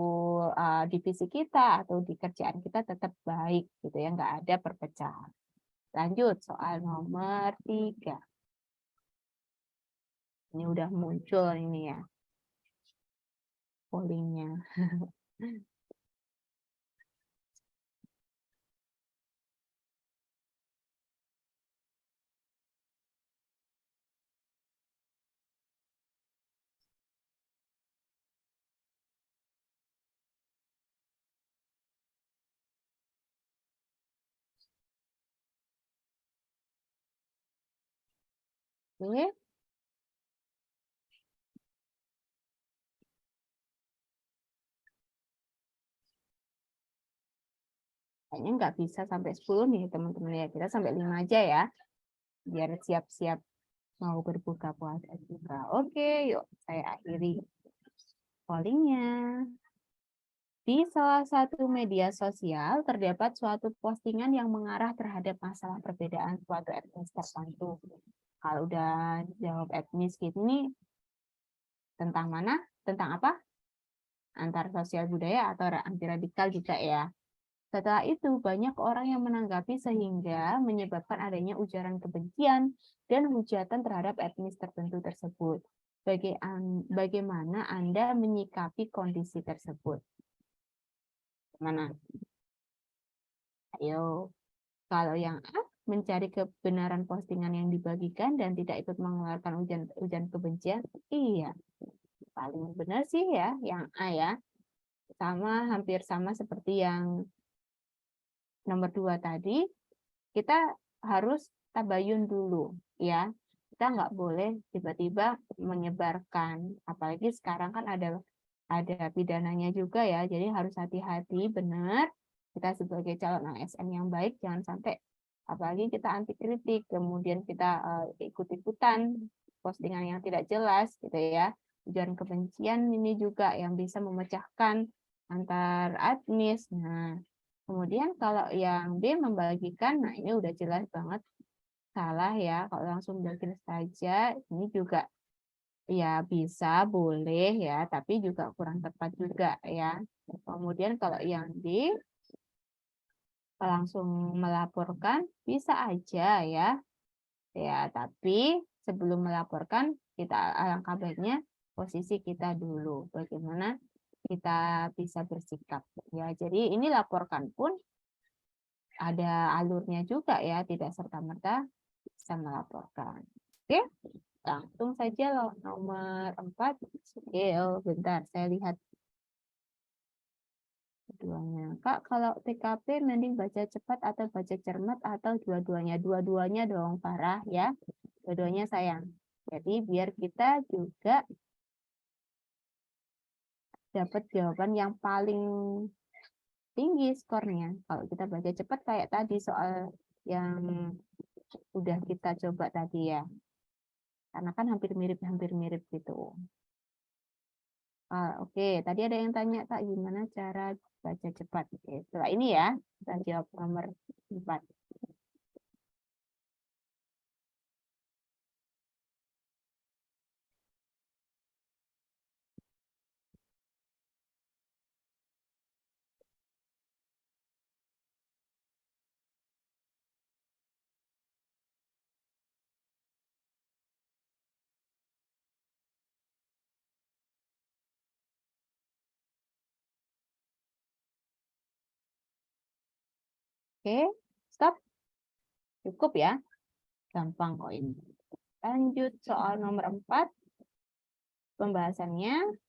Speaker 2: divisi kita atau di kerjaan kita tetap baik gitu ya, nggak ada perpecahan. Lanjut soal nomor 3. Ini udah muncul ini ya pollingnya. Oke. Kayaknya nggak bisa sampai 10 nih teman-teman ya. Kita sampai 5 aja ya. Biar siap-siap mau berbuka puasa juga. Oke, yuk saya akhiri pollingnya. Di salah satu media sosial terdapat suatu postingan yang mengarah terhadap masalah perbedaan suatu etnis tertentu. Kalau udah jawab etnis gitu nih, tentang mana? Tentang apa? Antar sosial budaya atau anti radikal juga ya. Setelah itu, banyak orang yang menanggapi sehingga menyebabkan adanya ujaran kebencian dan hujatan terhadap etnis tertentu tersebut. Bagaimana Anda menyikapi kondisi tersebut? Mana? Ayo, kalau yang A, mencari kebenaran postingan yang dibagikan dan tidak ikut mengeluarkan ujaran kebencian, iya. Paling benar sih ya, yang A ya. Hampir sama seperti yang nomor 2 tadi, kita harus tabayun dulu ya. Kita nggak boleh tiba-tiba menyebarkan, apalagi sekarang kan ada pidananya juga ya, jadi harus hati-hati benar. Kita sebagai calon ASN yang baik jangan sampai apalagi kita anti kritik, kemudian kita ikut-ikutan postingan yang tidak jelas gitu ya. Ujaran kebencian ini juga yang bisa memecahkan antar etnis. Nah, kemudian kalau yang B membagikan, nah ini udah jelas banget salah ya. Kalau langsung bikin saja, ini juga ya bisa, boleh ya, tapi juga kurang tepat juga ya. Kemudian kalau yang D langsung melaporkan, bisa aja ya. Ya, tapi sebelum melaporkan, kita alangkah baiknya posisi kita dulu. Bagaimana kita bisa bersikap ya. Jadi ini laporkan pun ada alurnya juga ya, tidak serta-merta bisa melaporkan. Oke, langsung saja loh nomor 4. Oke, bentar saya lihat keduanya. Kak, kalau TKP mending baca cepat atau baca cermat atau dua-duanya? Dua-duanya dong, parah ya. Dua-duanya sayang. Jadi biar kita juga dapat jawaban yang paling tinggi skornya. Kalau kita baca cepat kayak tadi soal yang udah kita coba tadi ya. Karena kan hampir mirip gitu. Oke, tadi ada yang tanya, Kak, gimana cara baca cepat? Oke, setelah ini ya, kita jawab nomor 4. Oke, stop. Cukup ya. Gampang kok ini. Lanjut soal nomor 4. Pembahasannya,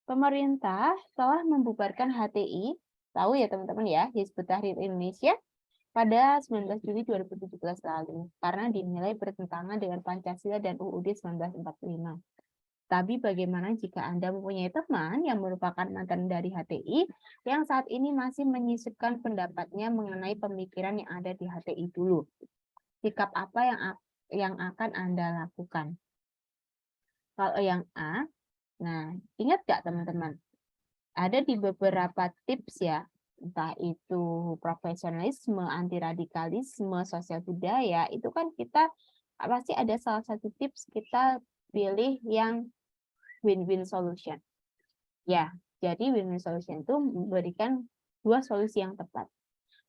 Speaker 2: pemerintah telah membubarkan HTI, tahu ya teman-teman ya, Hizbut Tahrir Indonesia, pada 19 Juli 2017 lalu, karena dinilai bertentangan dengan Pancasila dan UUD 1945. Tapi bagaimana jika Anda mempunyai teman yang merupakan mantan dari HTI yang saat ini masih menyisipkan pendapatnya mengenai pemikiran yang ada di HTI dulu? Sikap apa yang akan Anda lakukan? Kalau yang A, nah ingat nggak teman-teman? Ada di beberapa tips ya, entah itu profesionalisme, anti radikalisme, sosial budaya, itu kan kita pasti ada salah satu tips kita pilih yang win-win solution. Ya, jadi win-win solution itu memberikan dua solusi yang tepat.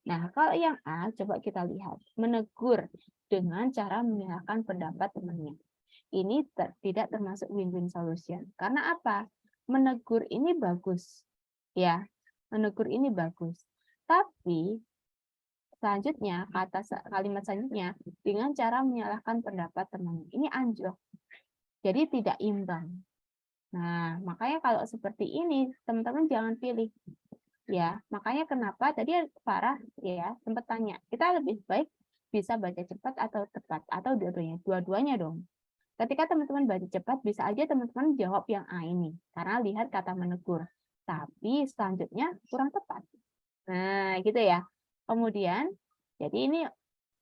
Speaker 2: Nah, kalau yang A, coba kita lihat. Menegur dengan cara menyalahkan pendapat temannya. Ini tidak termasuk win-win solution. Karena apa? Menegur ini bagus. Ya, menegur ini bagus. Tapi selanjutnya, kalimat selanjutnya, dengan cara menyalahkan pendapat temannya. Ini anjlok. Jadi tidak imbang. Nah, makanya kalau seperti ini, teman-teman jangan pilih. Ya, makanya kenapa tadi Farah ya sempat tanya, kita lebih baik bisa baca cepat atau tepat atau dua-duanya? Dua-duanya dong. Ketika teman-teman baca cepat, bisa aja teman-teman jawab yang A ini, karena lihat kata menegur. Tapi selanjutnya kurang tepat. Nah, gitu ya. Kemudian, jadi ini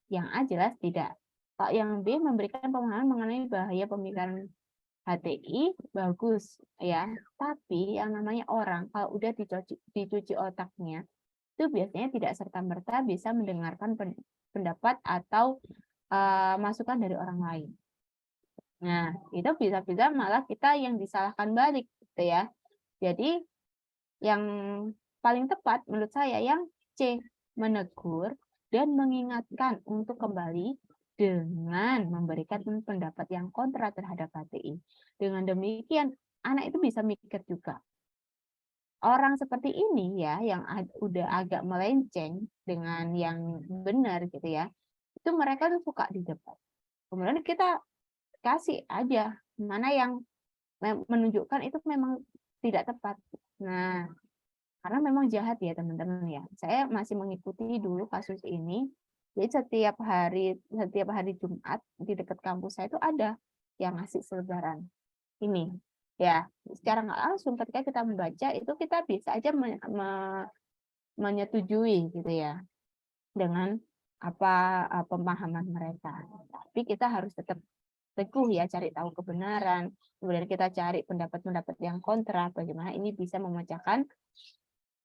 Speaker 2: yang A jelas tidak. Kalau yang B memberikan pemahaman mengenai bahaya pemikiran HTI bagus ya, tapi yang namanya orang kalau udah dicuci otaknya itu biasanya tidak serta-merta bisa mendengarkan pendapat atau masukan dari orang lain. Nah, itu bisa-bisa malah kita yang disalahkan balik gitu ya. Jadi yang paling tepat menurut saya yang C, menegur dan mengingatkan untuk kembali dengan memberikan pendapat yang kontra terhadap HTI. Dengan demikian, anak itu bisa mikir juga. Orang seperti ini ya, yang udah agak melenceng dengan yang benar gitu ya, itu mereka tuh suka di depan. Kemudian kita kasih aja mana yang menunjukkan itu memang tidak tepat. Nah, karena memang jahat ya teman-teman ya. Saya masih mengikuti dulu kasus ini. Jadi setiap hari Jumat di dekat kampus saya itu ada yang ngasih selebaran ini. Ya, secara nggak langsung ketika kita membaca itu kita bisa aja menyetujui gitu ya dengan apa pemahaman mereka. Tapi kita harus tetap teguh ya cari tahu kebenaran. Kemudian kita cari pendapat-pendapat yang kontra bagaimana ini bisa memecahkan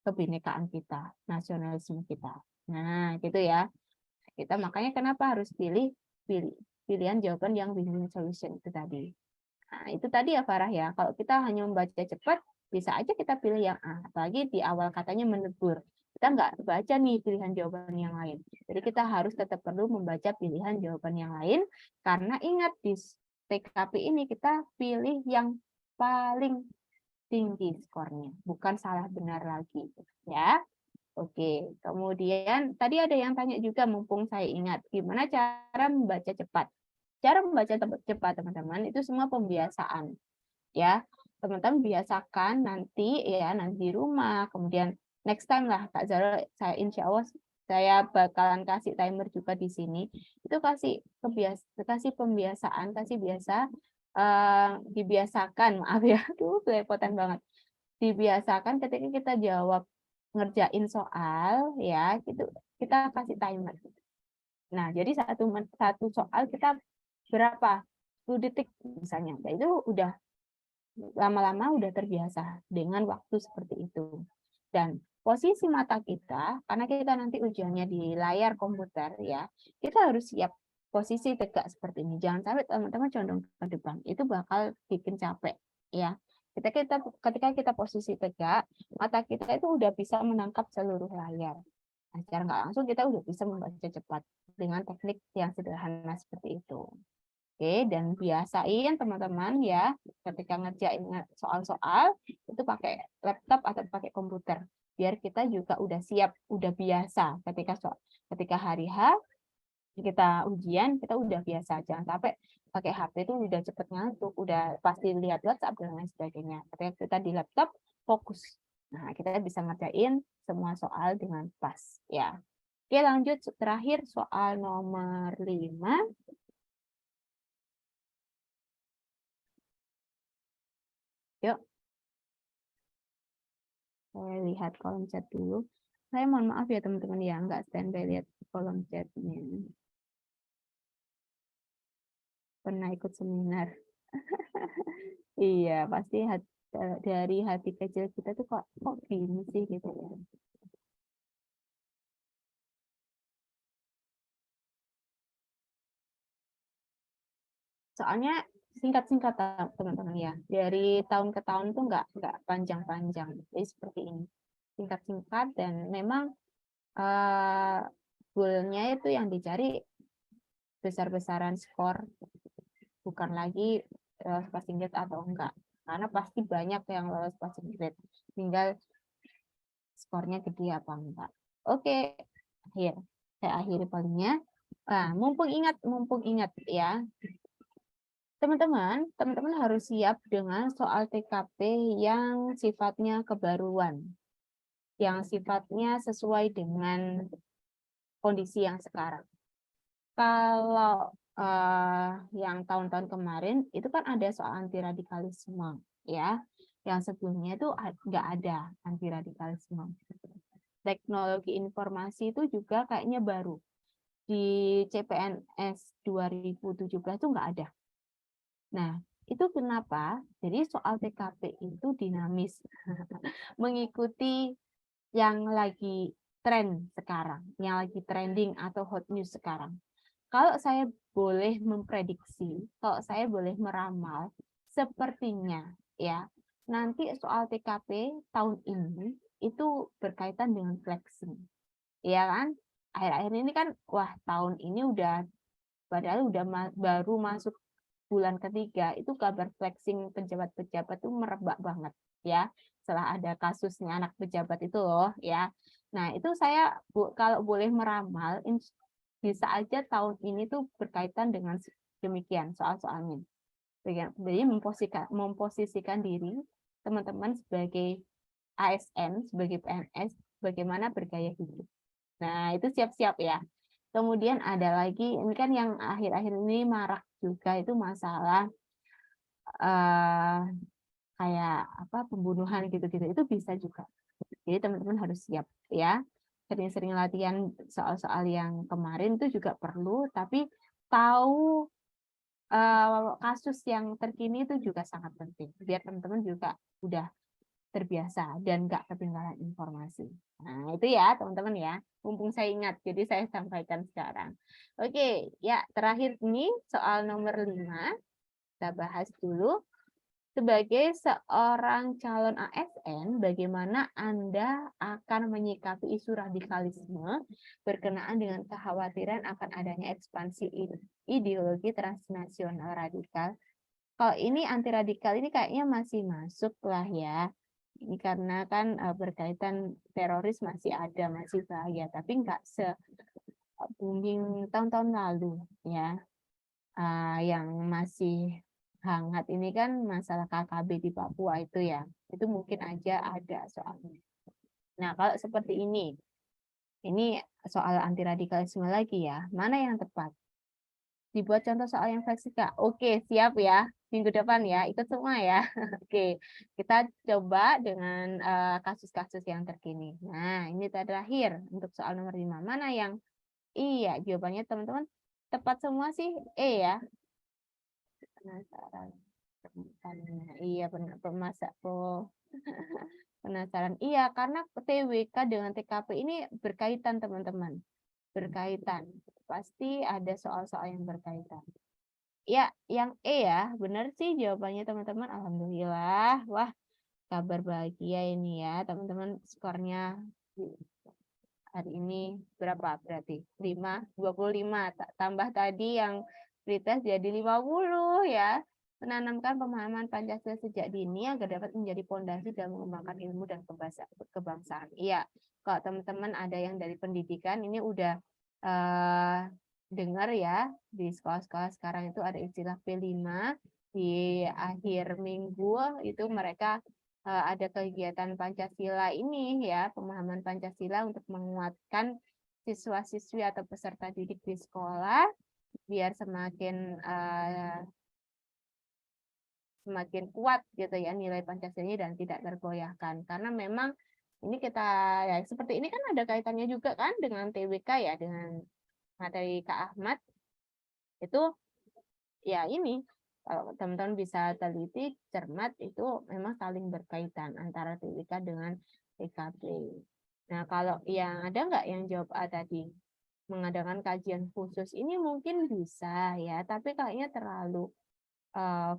Speaker 2: kebinekaan kita, nasionalisme kita. Nah, gitu ya. Kita makanya kenapa harus pilihan jawaban yang win-win solution itu tadi. Nah, itu tadi ya Farah ya. Kalau kita hanya membaca cepat, bisa aja kita pilih yang A. Apalagi di awal katanya menegur. Kita nggak baca nih pilihan jawaban yang lain. Jadi kita harus tetap perlu membaca pilihan jawaban yang lain. Karena ingat di TKP ini kita pilih yang paling tinggi skornya, bukan salah benar lagi, ya. Oke, kemudian tadi ada yang tanya juga, mumpung saya ingat, gimana cara membaca cepat? Cara membaca cepat, teman-teman, itu semua pembiasaan, ya. Teman-teman biasakan nanti, ya, nanti di rumah, kemudian next time lah, Kak Zara, saya insya Allah saya bakalan kasih timer juga di sini. Itu kasih pembiasaan, kasih biasa dibiasakan, maaf ya, tuh belepotan banget. Dibiasakan ketika kita jawab ngerjain soal ya, gitu kita kasih timer. Nah, jadi satu soal kita berapa? 10 detik misalnya. Nah, itu udah lama-lama udah terbiasa dengan waktu seperti itu. Dan posisi mata kita, karena kita nanti ujiannya di layar komputer ya, kita harus siap posisi tegak seperti ini. Jangan sampai teman-teman condong ke depan. Itu bakal bikin capek ya. Ketika kita posisi tegak, mata kita itu udah bisa menangkap seluruh layar. Nah, secara nggak langsung kita udah bisa membaca cepat dengan teknik yang sederhana seperti itu. Oke, dan biasain teman-teman ya, ketika ngerjain soal-soal, itu pakai laptop atau pakai komputer. Biar kita juga udah siap, udah biasa ketika hari H, kita ujian, kita udah biasa. Jangan sampai pakai HP itu udah cepet ngantuk, udah pasti lihat WhatsApp dan lain sebagainya. Ketika kita di laptop, fokus. Nah, kita bisa ngerjain semua soal dengan pas. Ya. Oke, lanjut terakhir soal nomor 5. Yuk, saya lihat kolom chat dulu. Saya mohon maaf ya teman-teman ya, nggak standby lihat kolom chatnya. Pernah ikut seminar. Iya, pasti dari hati kecil kita tuh kok gini sih gitu ya. Soalnya singkat-singkat teman-teman ya. Dari tahun ke tahun tuh nggak panjang-panjang. Jadi seperti ini. Singkat-singkat dan memang goalnya itu yang dicari besar-besaran skor, bukan lagi lolos passing grade atau enggak. Karena pasti banyak yang lolos passing grade. Tinggal skornya gede apa enggak. Oke, saya akhiri palingnya. Mumpung ingat ya, teman-teman harus siap dengan soal TKP yang sifatnya kebaruan, yang sifatnya sesuai dengan kondisi yang sekarang. Kalau yang tahun-tahun kemarin itu kan ada soal anti radikalisme, ya. Yang sebelumnya itu nggak ada anti radikalisme. Teknologi informasi itu juga kayaknya baru. Di CPNS 2017 itu nggak ada. Nah, itu kenapa? Jadi soal TKP itu dinamis, mengikuti yang lagi tren sekarang, yang lagi trending atau hot news sekarang. Kalau saya boleh memprediksi, kalau saya boleh meramal, sepertinya ya nanti soal TKP tahun ini itu berkaitan dengan flexing, ya kan? Akhir-akhir ini kan, wah tahun ini padahal baru masuk bulan ketiga, itu kabar flexing pejabat-pejabat itu merebak banget ya. Setelah ada kasusnya anak pejabat itu loh ya. Nah, itu saya kalau boleh meramal, bisa aja tahun ini tuh berkaitan dengan demikian soal-soalnya. Jadi memposisikan diri teman-teman sebagai ASN, sebagai PNS, bagaimana bergaya hidup. Nah, itu siap-siap ya. Kemudian ada lagi, ini kan yang akhir-akhir ini marak juga itu masalah kayak pembunuhan gitu-gitu. Itu bisa juga. Jadi teman-teman harus siap ya. Sering-sering latihan soal-soal yang kemarin itu juga perlu, tapi tahu kasus yang terkini itu juga sangat penting. Biar teman-teman juga udah terbiasa dan nggak ketinggalan informasi. Nah, itu ya teman-teman ya. Mumpung saya ingat, jadi saya sampaikan sekarang. Oke, ya terakhir ini soal nomor 5. Kita bahas dulu. Sebagai seorang calon ASN, bagaimana Anda akan menyikapi isu radikalisme berkenaan dengan kekhawatiran akan adanya ekspansi ideologi transnasional radikal? Kalau ini anti radikal ini kayaknya masih masuk lah ya. Ini karena kan berkaitan teroris masih ada, masih bahaya, tapi nggak se-booming tahun-tahun lalu ya. Yang masih hangat ini kan masalah KKB di Papua itu ya. Itu mungkin aja ada soalnya. Nah, kalau seperti ini soal anti radikalisme lagi ya. Mana yang tepat? Dibuat contoh soal yang fleksibel, Kak. Oke, siap ya. Minggu depan ya, ikut semua ya. Oke, kita coba dengan kasus-kasus yang terkini. Nah, ini terakhir untuk soal nomor 5. Mana yang iya? Jawabannya teman-teman tepat semua sih ya. Penasaran. Iya, penasaran. Iya, karena TWK dengan TKP ini berkaitan, teman-teman. Berkaitan. Pasti ada soal-soal yang berkaitan. Ya, yang ya, benar sih jawabannya teman-teman. Alhamdulillah. Wah, kabar bahagia ini ya, teman-teman. Skornya hari ini berapa berarti? 25. Tambah tadi yang pretest jadi 50 ya. Menanamkan pemahaman Pancasila sejak dini agar dapat menjadi pondasi dalam mengembangkan ilmu dan kebangsaan. Iya, kalau teman-teman ada yang dari pendidikan ini udah dengar ya, di sekolah-sekolah sekarang itu ada istilah P5, di akhir minggu itu mereka ada kegiatan Pancasila ini ya, pemahaman Pancasila untuk menguatkan siswa-siswi atau peserta didik di sekolah biar semakin semakin kuat gitu ya nilai Pancasilanya dan tidak tergoyahkan. Karena memang ini kita ya seperti ini kan ada kaitannya juga kan dengan TWK ya, dengan materi Kak Ahmad itu ya ini kalau teman-teman bisa teliti cermat itu memang saling berkaitan antara TWK dengan TKP. Nah, kalau yang ada nggak yang jawab A tadi? Mengadakan kajian khusus ini mungkin bisa ya, tapi kayaknya terlalu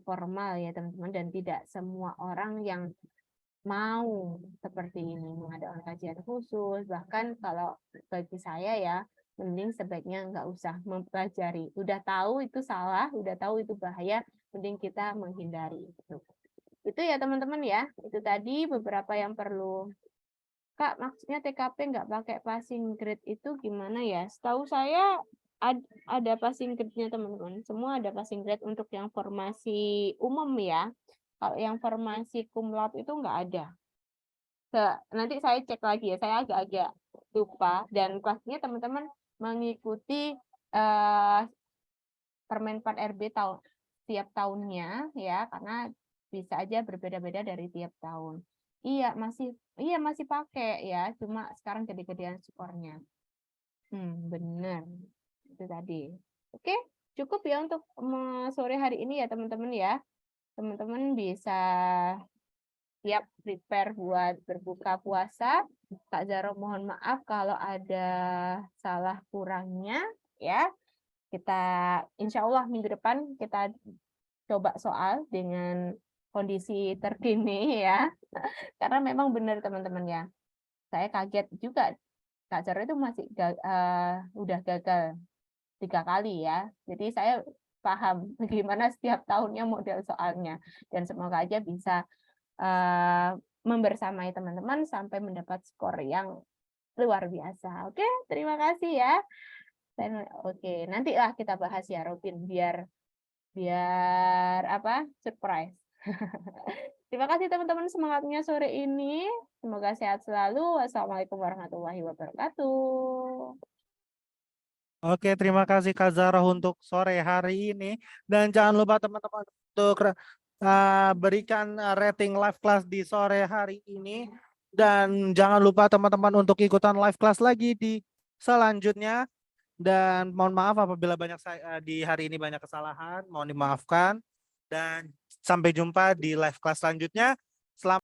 Speaker 2: formal ya teman-teman, dan tidak semua orang yang mau seperti ini mengadakan kajian khusus. Bahkan kalau bagi saya ya, mending sebaiknya nggak usah mempelajari. Udah tahu itu salah, udah tahu itu bahaya, mending kita menghindari. Itu ya teman-teman ya, itu tadi beberapa yang perlu. Kak, maksudnya TKP nggak pakai passing grade itu gimana ya? Setahu saya ada passing grade-nya teman-teman. Semua ada passing grade untuk yang formasi umum ya. Kalau yang formasi cum laude itu nggak ada. Nanti saya cek lagi ya, saya agak-agak lupa. Dan kelasnya teman-teman mengikuti Permen 4 RB tiap tahunnya ya, karena bisa aja berbeda-beda dari tiap tahun. Iya masih pakai ya, cuma sekarang jadi gedean skornya. Benar. Itu tadi. Oke, cukup ya untuk sore hari ini ya teman-teman ya. Teman-teman bisa siap prepare buat berbuka puasa. Kak Zaro mohon maaf kalau ada salah kurangnya ya. Kita insya Allah minggu depan kita coba soal dengan kondisi terkini ya. Karena memang benar teman-teman ya. Saya kaget juga Kak Zaro itu masih udah gagal 3 kali ya. Jadi saya paham gimana setiap tahunnya model soalnya. Dan semoga aja bisa membersamai teman-teman sampai mendapat skor yang luar biasa. Oke, terima kasih ya. Oke, nantilah kita bahas ya Robin, biar apa? Surprise. Terima kasih teman-teman semangatnya sore ini. Semoga sehat selalu. Wassalamualaikum warahmatullahi wabarakatuh.
Speaker 1: Oke, terima kasih Kak Zara untuk sore hari ini. Dan jangan lupa teman-teman untuk berikan rating live class di sore hari ini. Dan jangan lupa teman-teman untuk ikutan live class lagi di selanjutnya. Dan mohon maaf apabila di hari ini banyak kesalahan, mohon dimaafkan. Dan sampai jumpa di live class selanjutnya. Selamat